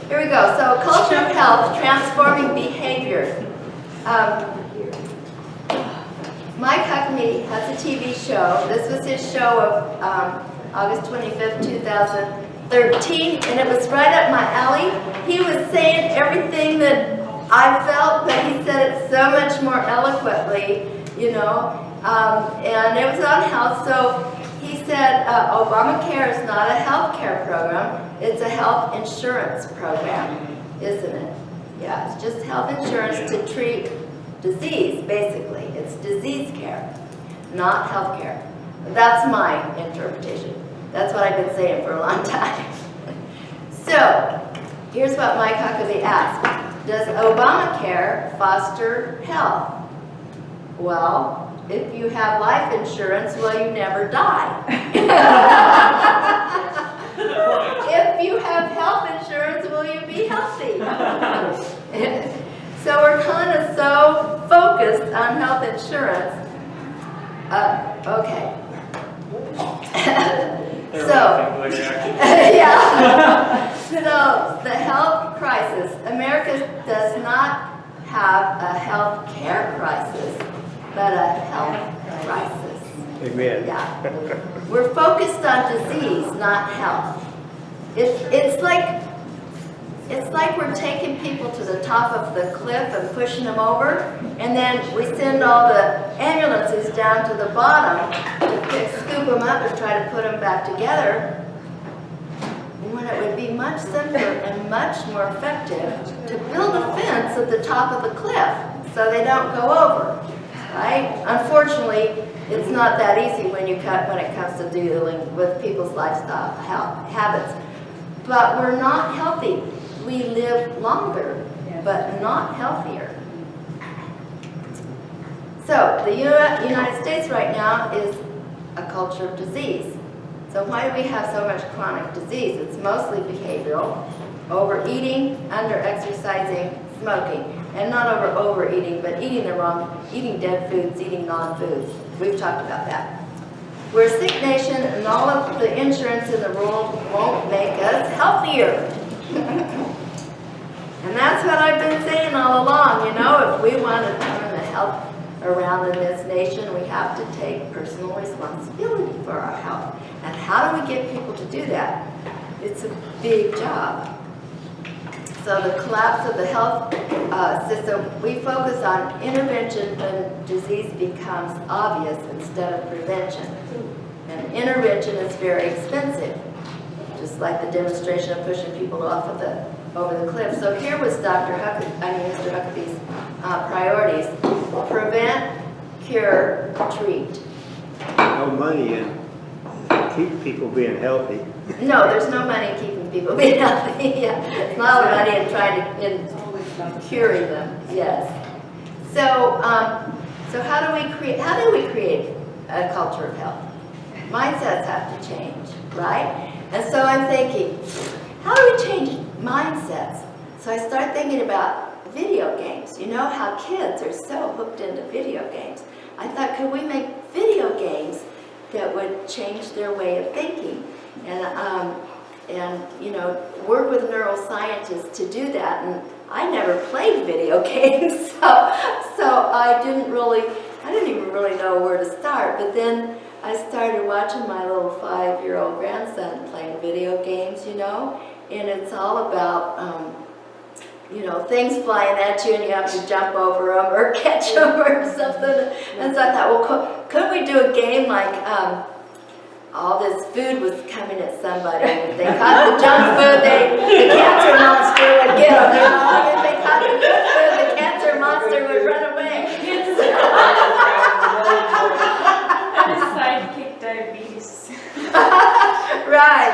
Here we go. So, culture of health, transforming behavior. Mike Huckabee has a TV show. This was his show of August 25th, 2013, and it was right up my alley. He was saying everything that I felt, but he said it so much more eloquently, you know, and it was on health. So he said Obamacare is not a health care program, it's a health insurance program, isn't it? Yeah, it's just health insurance to treat disease, basically. It's disease care, not health care. That's my interpretation. That's what I've been saying for a long time. So, here's what Mike Huckabee asked. Does Obamacare foster health? Well, if you have life insurance, will you never die? If you have health insurance, will you be healthy? So we're kind of so focused on health insurance. Okay. Yeah. So the health crisis. America does not have a health care crisis, but a health crisis. Amen. Yeah. We're focused on disease, not health. It's like we're taking people to the top of the cliff and pushing them over, and then we send all the ambulances down to the bottom to scoop them up and try to put them back together, when it would be much simpler and much more effective to build a fence at the top of the cliff so they don't go over, right? Unfortunately, it's not that easy when it comes to dealing with people's lifestyle habits. But we're not healthy. We live longer, but not healthier. So the United States right now is a culture of disease. So why do we have so much chronic disease? It's mostly behavioral: overeating, under-exercising, smoking. And not overeating, but eating eating dead foods, eating non-foods. We've talked about that. We're a sick nation, and all of the insurance in the world won't make us healthier. And that's what I've been saying all along. You know, if we want to turn the health around in this nation, we have to take personal responsibility for our health. And how do we get people to do that? It's a big job. So the collapse of the health system, we focus on intervention when disease becomes obvious instead of prevention. And intervention is very expensive, just like the demonstration of pushing people over the cliff. So here was Mr. Huckabee's priorities: prevent, cure, treat. No money in keep people being healthy. No, there's no money in keeping people being healthy. Yeah, it's not all money in curing them. Yes. So, so how do we create a culture of health? Mindsets have to change, right? And so I'm thinking, how do we change mindsets? So I start thinking about video games. You know how kids are so hooked into video games. I thought, could we make video games that would change their way of thinking? And you know, work with neuroscientists to do that. And I never played video games, so I didn't even really know where to start. But then I started watching my little 5-year-old grandson playing video games, you know, and it's all about you know, things flying at you and you have to jump over them or catch them or something. And so I thought, well, could we do a game like all this food was coming at somebody, and if they caught the junk food, the cancer monster would get them. You know? If they caught the junk food, the cancer monster would run away. Sidekick diabetes. Right.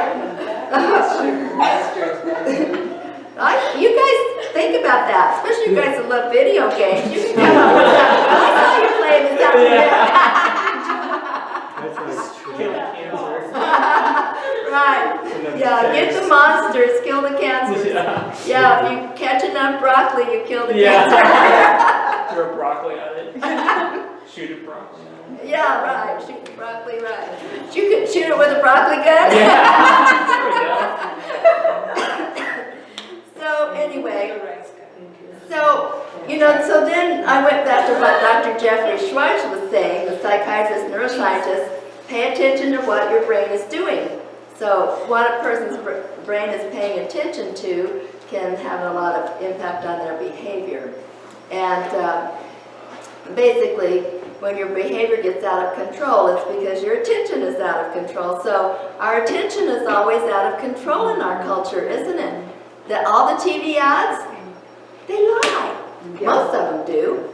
You guys think about that, especially you guys that love video games. You can come up with that. I saw you playing this afternoon. Right. Yeah, get the monsters, kill the cancers. Yeah, if you catch enough broccoli, you kill the cancer. Throw broccoli at it. Shoot a broccoli at it. Yeah, right. Shoot the broccoli, right. You could shoot it with a broccoli gun. Yeah. There we go. So You know, so then I went back to what Dr. Jeffrey Schwartz was saying, the psychiatrist, neuroscientist, pay attention to what your brain is doing. So what a person's brain is paying attention to can have a lot of impact on their behavior. And basically, when your behavior gets out of control, it's because your attention is out of control. So our attention is always out of control in our culture, isn't it? That all the TV ads, they lie. Most of them do.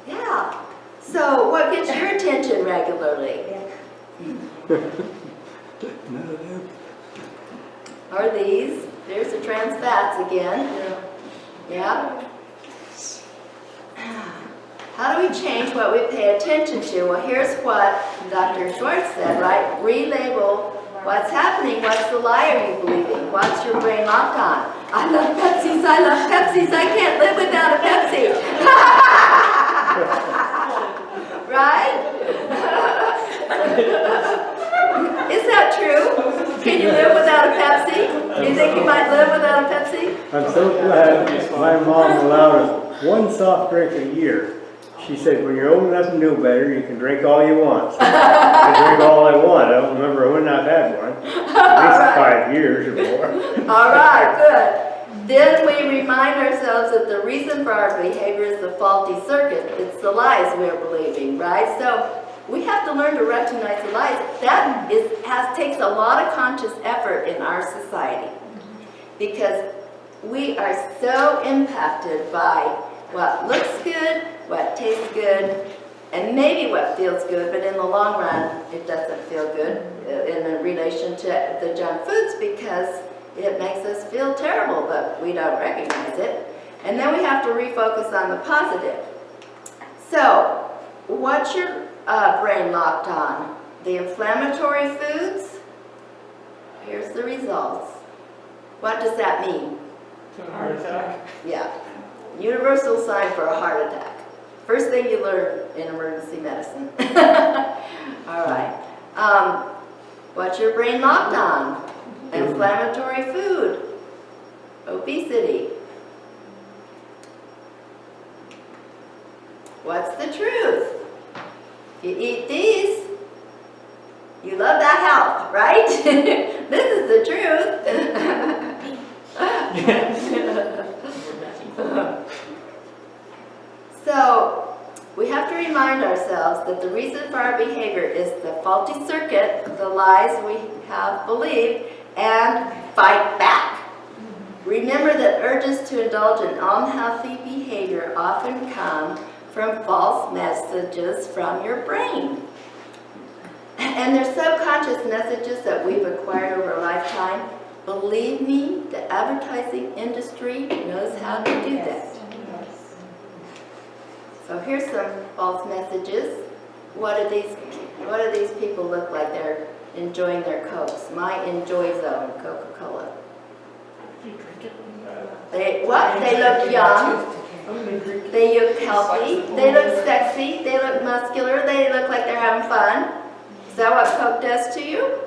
Yeah. So what gets your attention regularly? Are these? There's the trans fats again. Yeah. How do we change what we pay attention to? Well, here's what Dr. Schwartz said, right? Relabel what's happening. What's the lie are you believing? What's your brain locked on? I love Pepsis. I love Pepsis. I can't live without a Pepsi. Right? Is that true? Can you live without a Pepsi? Do you think you might live without a Pepsi? I'm so glad my mom allowed us one soft drink a year. She said, when you're old enough to know better, you can drink all you want. So I drink all I want. I don't remember when I've had one. At least 5 years or more. All right, good. Then we remind ourselves that the reason for our behavior is the faulty circuit. It's the lies we're believing, right? So we have to learn to recognize the lies. That takes a lot of conscious effort in our society because we are so impacted by what looks good, what tastes good, and maybe what feels good, but in the long run, it doesn't feel good in relation to the junk foods because it makes us feel terrible, but we don't recognize it. And then we have to refocus on the positive. So, what's your brain locked on? The inflammatory foods? Here's the results. What does that mean? Heart attack. Yeah. Universal sign for a heart attack. First thing you learn in emergency medicine. All right. What's your brain locked on? Inflammatory food. Obesity. What's the truth? If you eat these, you love that health, right? This is the truth. So, we have to remind ourselves that the reason for our behavior is the faulty circuit, the lies we have believed, and fight back. Remember that urges to indulge in unhealthy behavior often come from false messages from your brain. And they're subconscious messages that we've acquired over a lifetime. Believe me, the advertising industry knows how to do that. So here's some false messages. What do these people look like? They're enjoying their Cokes. My Enjoy Zone, Coca-Cola. They look young. They look healthy. They look sexy. They look muscular. They look like they're having fun. Is that what Coke does to you?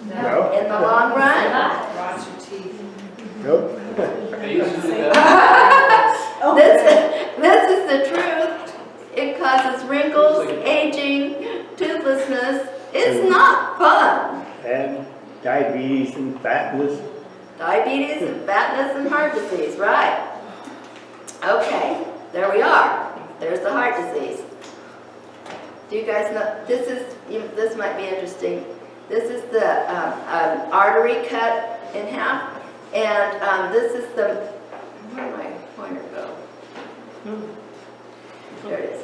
No. In the long run? Rots your teeth. Nope. They used to do that. This is the truth. It causes wrinkles, aging, toothlessness. It's not fun. And diabetes and fatness. Diabetes and fatness and heart disease, right? Okay, there we are. There's the heart disease. Do you guys know, this might be interesting. This is the artery cut in half. And this is the, where did my pointer go? There it is.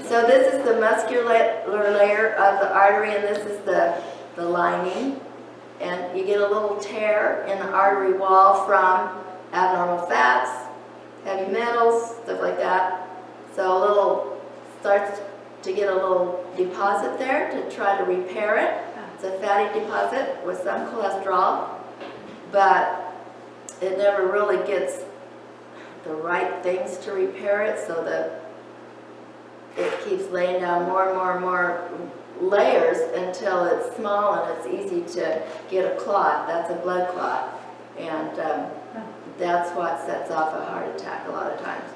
So this is the muscular layer of the artery, and this is the lining. And you get a little tear in the artery wall from abnormal fats, heavy metals, stuff like that. So starts to get a little deposit there to try to repair it. It's a fatty deposit with some cholesterol, but it never really gets the right things to repair it, so that it keeps laying down more and more and more layers until it's small and it's easy to get a clot. That's a blood clot, and that's what sets off a heart attack a lot of times.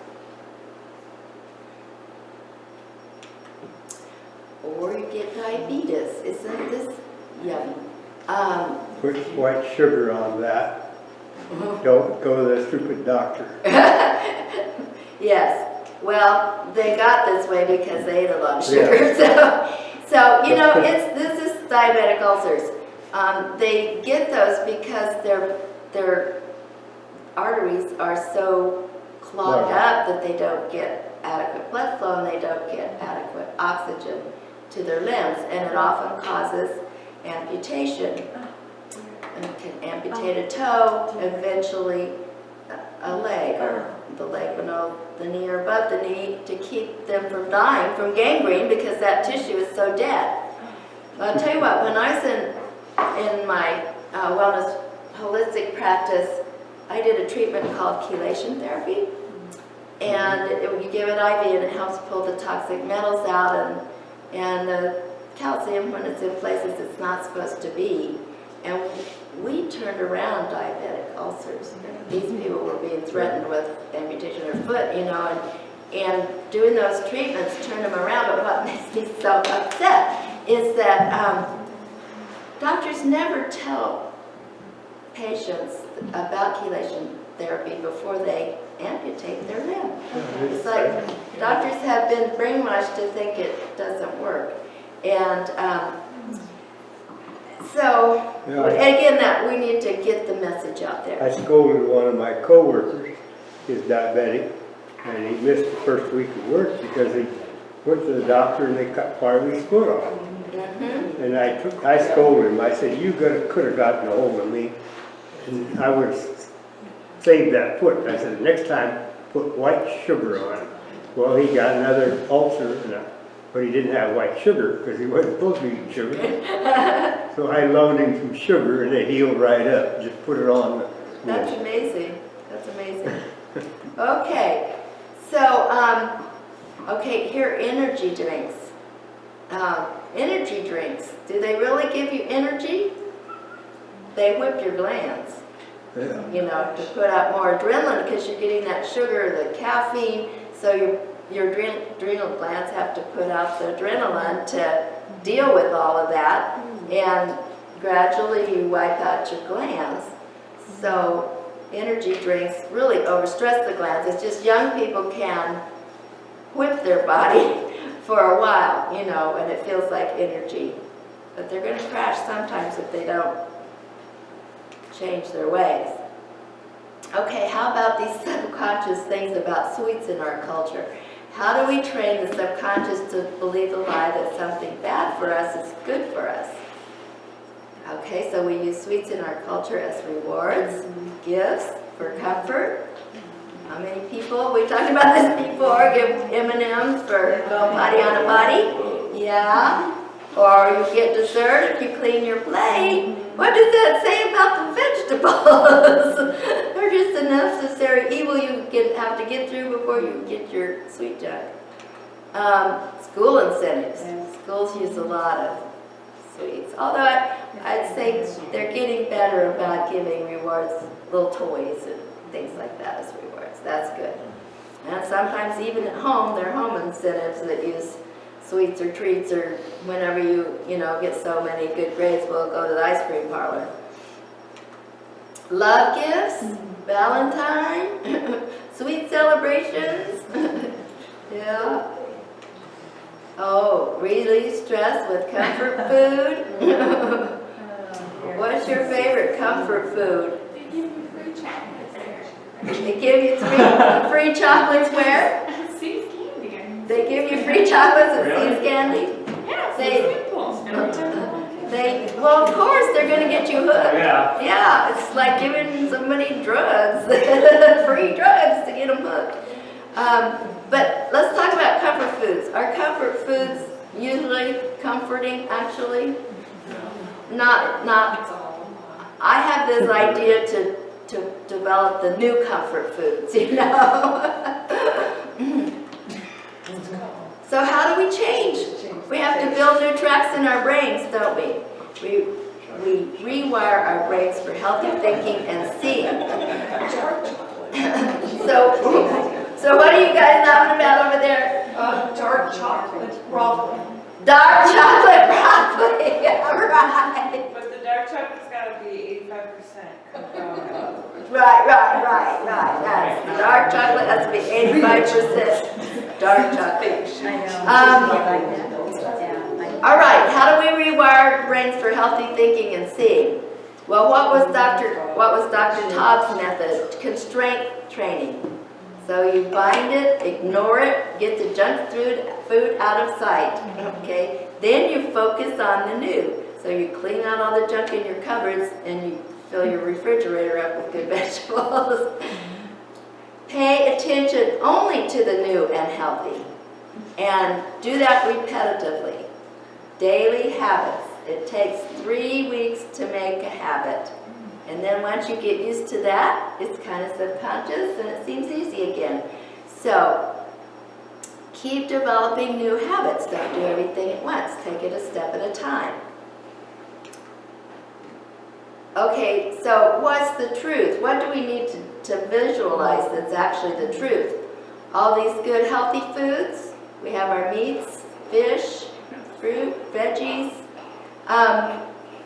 get diabetes. Isn't this yummy? Put white sugar on that. Don't go to the stupid doctor. Yes. Well, they got this way because they ate a lot of sugar. Yeah. So you know, this is diabetic ulcers. They get those because their arteries are so clogged up that they don't get adequate blood flow and they don't get adequate oxygen to their limbs, and it often causes amputation. And it can amputate a toe, eventually a leg, or the leg below the knee or above the knee, to keep them from dying from gangrene because that tissue is so dead. I'll tell you what, when I was in my wellness holistic practice, I did a treatment called chelation therapy, and you give it IV and it helps pull the toxic metals out and the calcium when it's in places it's not supposed to be. And we turned around diabetic ulcers. These people were being threatened with amputation of their foot, you know, and doing those treatments turned them around. But what makes me so upset is that doctors never tell patients about chelation therapy before they amputate their limb. It's like doctors have been brainwashed to think it doesn't work. And again, that we need to get the message out there. I scolded one of my coworkers, he's diabetic, and he missed the first week of work because he went to the doctor and they cut part of his foot off. Mm-hmm. And I scolded him. I said, you could have gotten a hold of me, and I would have saved that foot. I said, next time, put white sugar on it. Well, he got another ulcer, but he didn't have white sugar because he wasn't supposed to be eating sugar. So I loaned him some sugar and it healed right up. Just put it on. That's amazing. That's amazing. Okay, so okay, here, energy drinks. Energy drinks. Do they really give you energy? They whip your glands. Yeah. You know, to put out more adrenaline because you're getting that sugar, the caffeine. So your adrenal glands have to put out the adrenaline to deal with all of that, and gradually you wipe out your glands. So energy drinks really overstress the glands. It's just young people can whip their body for a while, you know, and it feels like energy. But they're going to crash sometimes if they don't change their ways. Okay, how about these subconscious things about sweets in our culture? How do we train the subconscious to believe the lie that something bad for us is good for us? Okay, so we use sweets in our culture as rewards, gifts, for comfort. How many people, we talked about this before, give M&Ms for go potty on a body? Yeah. Or you get dessert if you clean your plate. What does that say about the vegetables? They're just a necessary evil you have to get through before you get your sweet junk. School incentives. Schools use a lot of sweets. Although I'd say they're getting better about giving rewards, little toys and things like that as rewards. That's good. And sometimes even at home, there are home incentives that use sweets or treats, or whenever you get so many good grades, we'll go to the ice cream parlor. Love gifts, Valentine, sweet celebrations. Yeah. Oh, relieve stress with comfort food. What's your favorite comfort food? They give you free chocolates there. They give you free chocolates where? See's candy. They give you free chocolates at Really? See's Candy? Yeah, They- simple. Well, of course, they're going to get you hooked. Yeah. Yeah, it's like giving somebody drugs, free drugs to get them hooked. But let's talk about comfort foods. Are comfort foods usually comforting, actually? Not. I have this idea to develop the new comfort foods, you know? So how do we change? We have to build new tracks in our brains, don't we? We rewire our brains for healthy thinking and seeing. So what are you guys laughing about over there? Dark chocolate broccoli. Dark chocolate broccoli, right. But the dark chocolate's gotta be 85% cacao. Right. Yes. Dark chocolate has to be 85% dark chocolate. All right, how do we rewire brains for healthy thinking and seeing? Well, what was Dr. Todd's method? Constraint training. So you bind it, ignore it, get the junk food out of sight, okay? Then you focus on the new. So you clean out all the junk in your cupboards and you fill your refrigerator up with good vegetables. Pay attention only to the new and healthy. And do that repetitively. Daily habits. It takes 3 weeks to make a habit. And then once you get used to that, it's kind of subconscious and it seems easy again. So keep developing new habits. Don't do everything at once. Take it a step at a time. Okay, so what's the truth? What do we need to visualize that's actually the truth? All these good healthy foods. We have our meats, fish, fruit, veggies.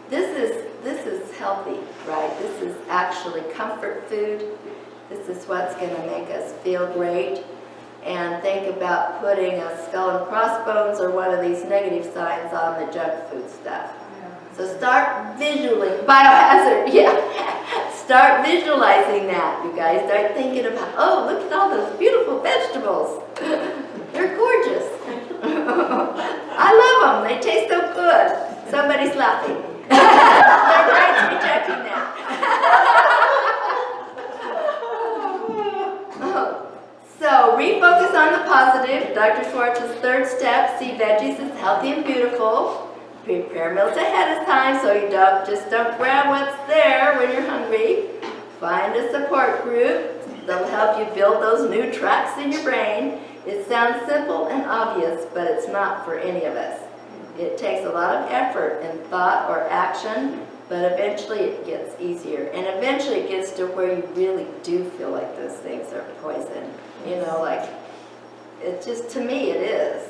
This is healthy, right? This is actually comfort food. This is what's going to make us feel great. And think about putting a skull and crossbones or one of these negative signs on the junk food stuff. So start visually, biohazard, yeah. Start visualizing that, you guys. Start thinking about, oh, look at all those beautiful vegetables. They're gorgeous. I love them. They taste so good. Somebody's laughing. Their brain's rejecting that. So refocus on the positive. Dr. Schwartz's third step, see veggies as healthy and beautiful. Prepare meals ahead of time so you don't grab what's there when you're hungry. Find a support group that'll help you build those new tracks in your brain. It sounds simple and obvious, but it's not for any of us. It takes a lot of effort and thought or action, but eventually it gets easier. And eventually it gets to where you really do feel like those things are poison. You know, like, it just, to me it is.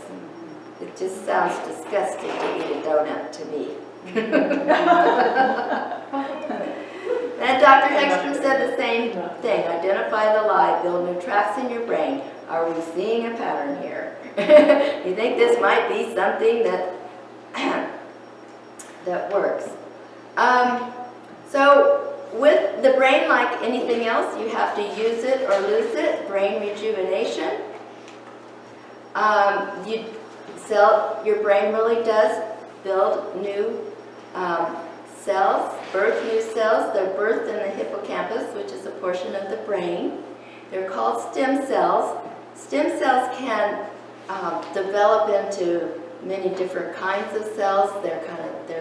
It just sounds disgusting to eat a donut to me. And Dr. Hegstrom said the same thing. Identify the lie, build new tracks in your brain. Are we seeing a pattern here? You think this might be something that that works? So with the brain, like anything else, you have to use it or lose it. Brain rejuvenation. Your brain really does build new cells, birth new cells. They're birthed in the hippocampus, which is a portion of the brain. They're called stem cells. Stem cells can develop into many different kinds of cells. They're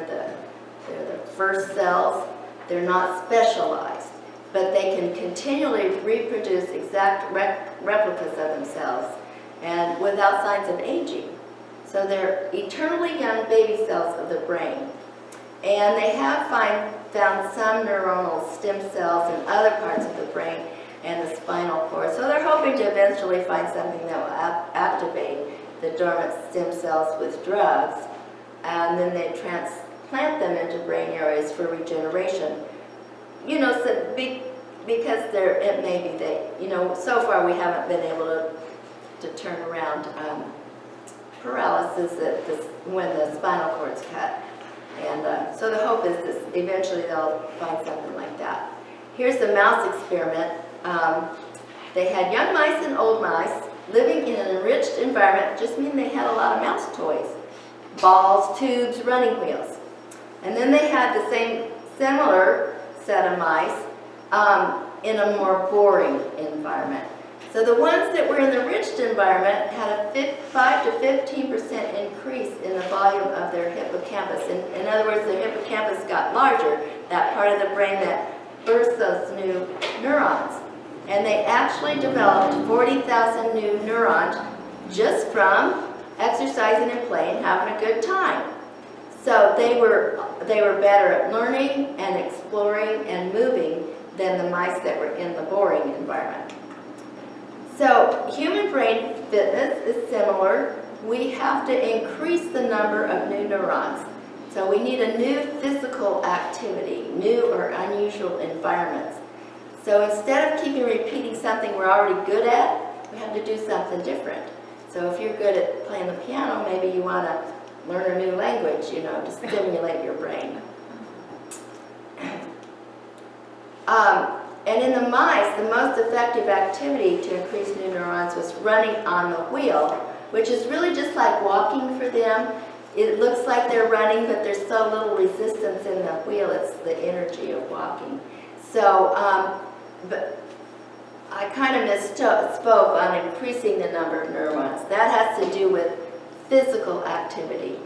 the first cells. They're not specialized, but they can continually reproduce exact replicas of themselves and without signs of aging. So they're eternally young baby cells of the brain. And they have found some neuronal stem cells in other parts of the brain and the spinal cord. So they're hoping to eventually find something that will activate the dormant stem cells with drugs. And then they transplant them into brain areas for regeneration. You know, so because it may be that, you know, so far we haven't been able to turn around paralysis when the spinal cord's cut. And so the hope is that eventually they'll find something like that. Here's the mouse experiment. They had young mice and old mice living in an enriched environment. Just mean they had a lot of mouse toys. Balls, tubes, running wheels. And then they had the similar set of mice in a more boring environment. So the ones that were in the enriched environment had a 5 to 15% increase in the volume of their hippocampus. In other words, the hippocampus got larger, that part of the brain that bursts those new neurons. And they actually developed 40,000 new neurons just from exercising and playing, having a good time. So they were better at learning and exploring and moving than the mice that were in the boring environment. So human brain fitness is similar. We have to increase the number of new neurons. So we need a new physical activity, new or unusual environments. So instead of keeping repeating something we're already good at, we have to do something different. So if you're good at playing the piano, maybe you want to learn a new language, to stimulate your brain. And in the mice, the most effective activity to increase new neurons was running on the wheel, which is really just like walking for them. It looks like they're running, but there's so little resistance in the wheel. It's the energy of walking. So, but I kind of misspoke on increasing the number of neurons. That has to do with physical activity.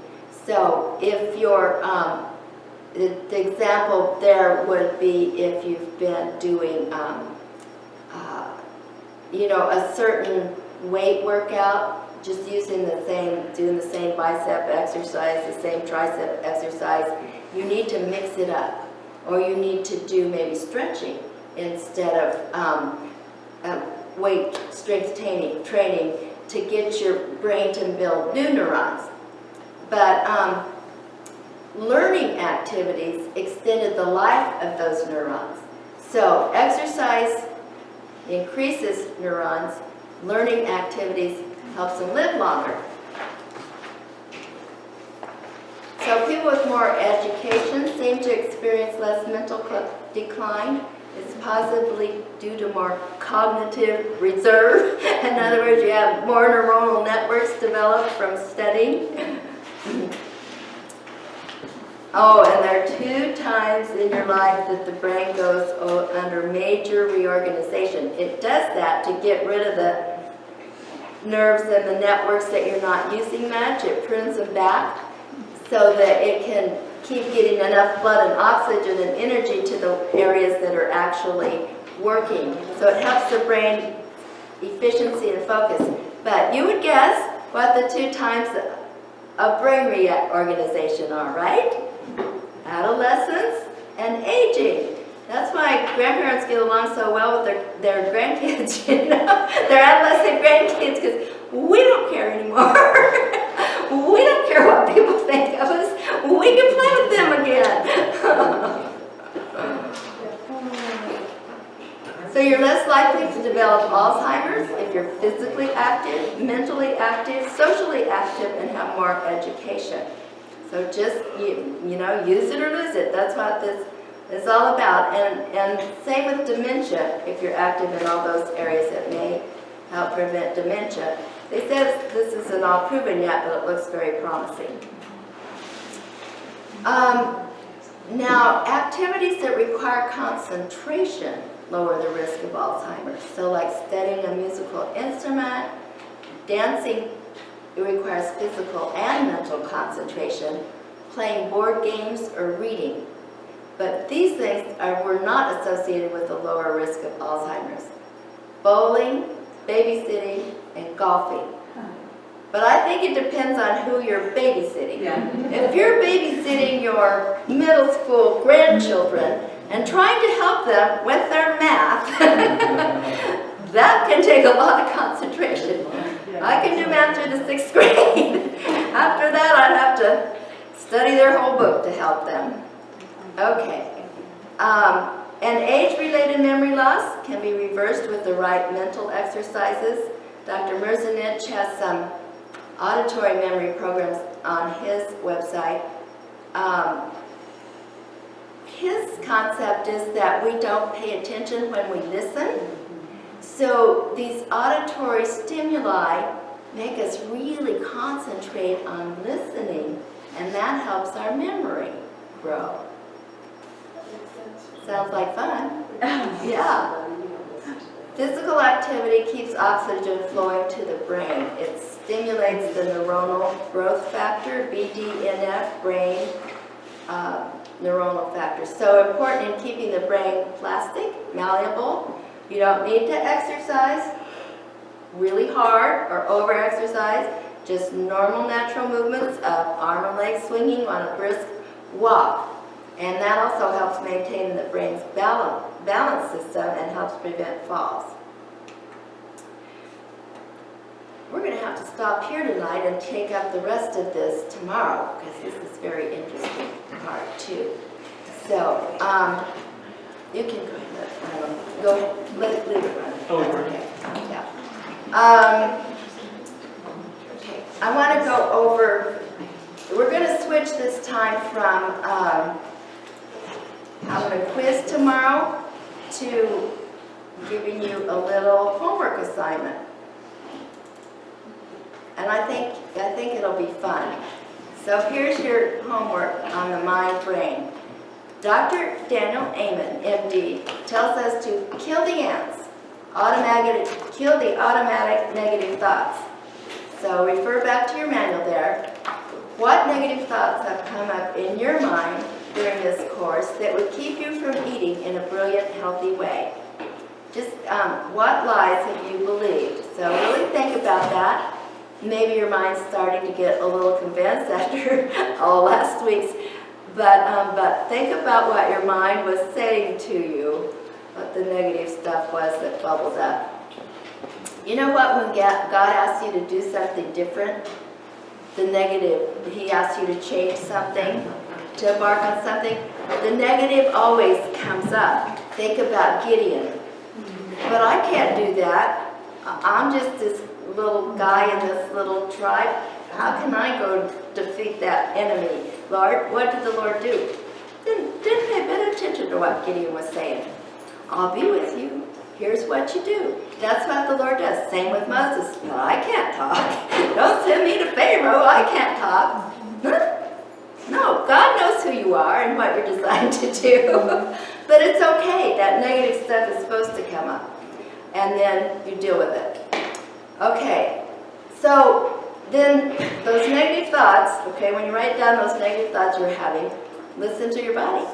So if you're, the example there would be if you've been doing, a certain weight workout, just doing the same bicep exercise, the same tricep exercise. You need to mix it up, or you need to do maybe stretching instead of weight strength training to get your brain to build new neurons. But learning activities extended the life of those neurons. So exercise increases neurons, learning activities helps them live longer. So people with more education seem to experience less mental decline. It's possibly due to more cognitive reserve. In other words, you have more neuronal networks developed from studying. Oh, and there are 2 times in your life that the brain goes under major reorganization. It does that to get rid of the nerves and the networks that you're not using much. It prunes them back so that it can keep getting enough blood and oxygen and energy to the areas that are actually working. So it helps the brain efficiency and focus. But you would guess what the 2 times of brain reorganization are, right? Adolescence and aging. That's why grandparents get along so well with their grandkids, their adolescent grandkids, because we don't care anymore. We don't care what people think of us. We can play with them again. So you're less likely to develop Alzheimer's if you're physically active, mentally active, socially active, and have more education. So just, use it or lose it. That's what this is all about. And same with dementia. If you're active in all those areas, it may help prevent dementia. They said this isn't all proven yet, but it looks very promising. Now, activities that require concentration lower the risk of Alzheimer's. So like studying a musical instrument, dancing, it requires physical and mental concentration, playing board games or reading. But these things were not associated with a lower risk of Alzheimer's. Bowling, babysitting, and golfing. But I think it depends on who you're babysitting. Yeah. If you're babysitting your middle school grandchildren and trying to help them with their math, that can take a lot of concentration. I can do math through the 6th grade. After that, I'd have to study their whole book to help them. Okay. And age-related memory loss can be reversed with the right mental exercises. Dr. Merzenich has some auditory memory programs on his website. His concept is that we don't pay attention when we listen. So these auditory stimuli make us really concentrate on listening, and that helps our memory grow. Sounds like fun. Yeah. Physical activity keeps oxygen flowing to the brain. It stimulates the neuronal growth factor, BDNF, brain neuronal factor. So important in keeping the brain plastic, malleable. You don't need to exercise really hard or over-exercise. Just normal natural movements of arm and leg swinging on a brisk walk. And that also helps maintain the brain's balance system and helps prevent falls. we're going to have to stop here tonight and take up the rest of this tomorrow, because this is very interesting part too. So, you can go ahead, leave it run. Oh, That's right. okay. Yeah. Okay, I want to go over, we're going to switch this time from having a quiz tomorrow to giving you a little homework assignment. And I think it'll be fun. So here's your homework on the mind brain. Dr. Daniel Amen, MD, tells us to kill the ants, kill the automatic negative thoughts. So refer back to your manual there. What negative thoughts have come up in your mind during this course that would keep you from eating in a brilliant, healthy way? Just what lies have you believed? So really think about that. Maybe your mind's starting to get a little convinced after all last week's, but think about what your mind was saying to you, what the negative stuff was that bubbled up. You know what, when God asks you to do something different, the negative, He asks you to change something, to embark on something, the negative always comes up. Think about Gideon. But I can't do that. I'm just this little guy in this little tribe. How can I go defeat that enemy? Lord, what did the Lord do? Didn't pay a bit of attention to what Gideon was saying. I'll be with you. Here's what you do. That's what the Lord does. Same with Moses. No, I can't talk. Don't send me to Pharaoh. I can't talk. No, God knows who you are and what you're designed to do. But it's okay. That negative stuff is supposed to come up. And then you deal with it. Okay. So then those negative thoughts, okay, when you write down those negative thoughts you're having, listen to your body.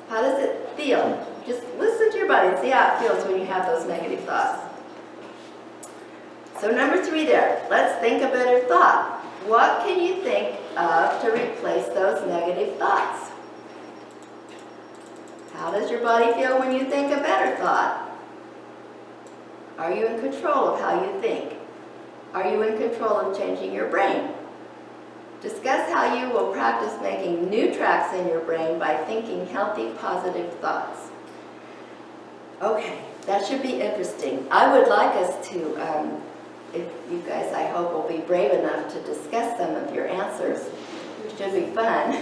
How does it feel? Just listen to your body and see how it feels when you have those negative thoughts. So number 3 there, let's think a better thought. What can you think of to replace those negative thoughts? How does your body feel when you think a better thought? Are you in control of how you think? Are you in control of changing your brain? Discuss how you will practice making new tracks in your brain by thinking healthy, positive thoughts. Okay, that should be interesting. I would like us to, if you guys, I hope, will be brave enough to discuss some of your answers. It should be fun.